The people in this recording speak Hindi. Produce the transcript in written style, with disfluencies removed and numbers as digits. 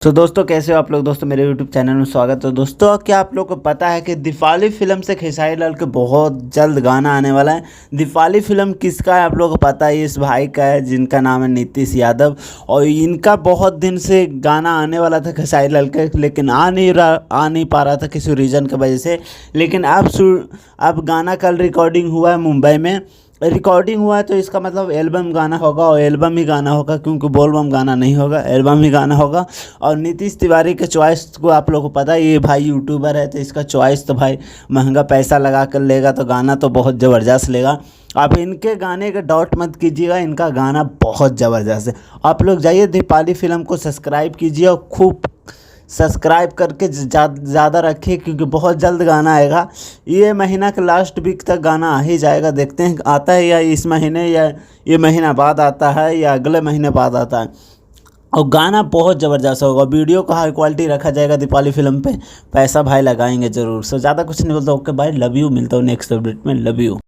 तो दोस्तों कैसे हो आप लोग। दोस्तों मेरे YouTube चैनल में स्वागत है। दोस्तों क्या आप लोग को पता है कि दीपावली फिल्म से खेसारी लाल के बहुत जल्द गाना आने वाला है। दीपावली फिल्म किसका है आप लोग को पता है, इस भाई का है जिनका नाम है नीतीश यादव। और इनका बहुत दिन से गाना आने वाला था खेसारी लाल का, लेकिन आ नहीं पा रहा था किसी रीज़न की वजह से। लेकिन अब गाना कल रिकॉर्डिंग हुआ है मुंबई में। रिकॉर्डिंग हुआ है तो इसका मतलब एल्बम गाना होगा, और एल्बम ही गाना होगा, क्योंकि बोलबम गाना नहीं होगा, एल्बम ही गाना होगा। और नीतीश तिवारी के चॉइस को आप लोगों को पता है, ये भाई यूट्यूबर है तो इसका चॉइस तो भाई महंगा पैसा लगा कर लेगा, तो गाना तो बहुत ज़बरदस्त लेगा। आप इनके गाने का डाउट मत कीजिएगा, इनका गाना बहुत ज़बरदस्त है। आप लोग जाइए दीपावली फिल्म को सब्सक्राइब कीजिए और खूब सब्सक्राइब करके ज़्यादा रखिए, क्योंकि बहुत जल्द गाना आएगा। ये महीना के लास्ट वीक तक गाना आ ही जाएगा। देखते हैं आता है या इस महीने, या ये महीना बाद आता है, या अगले महीने बाद आता है। और गाना बहुत ज़बरदस्त होगा। वीडियो का हाई क्वालिटी रखा जाएगा दीपावली फिल्म पे। पैसा भाई लगाएंगे ज़रूर। सो ज़्यादा कुछ नहीं बोलता। ओके भाई, लव यू। मिलता हूँ नेक्स्ट अपडेट में। Love you.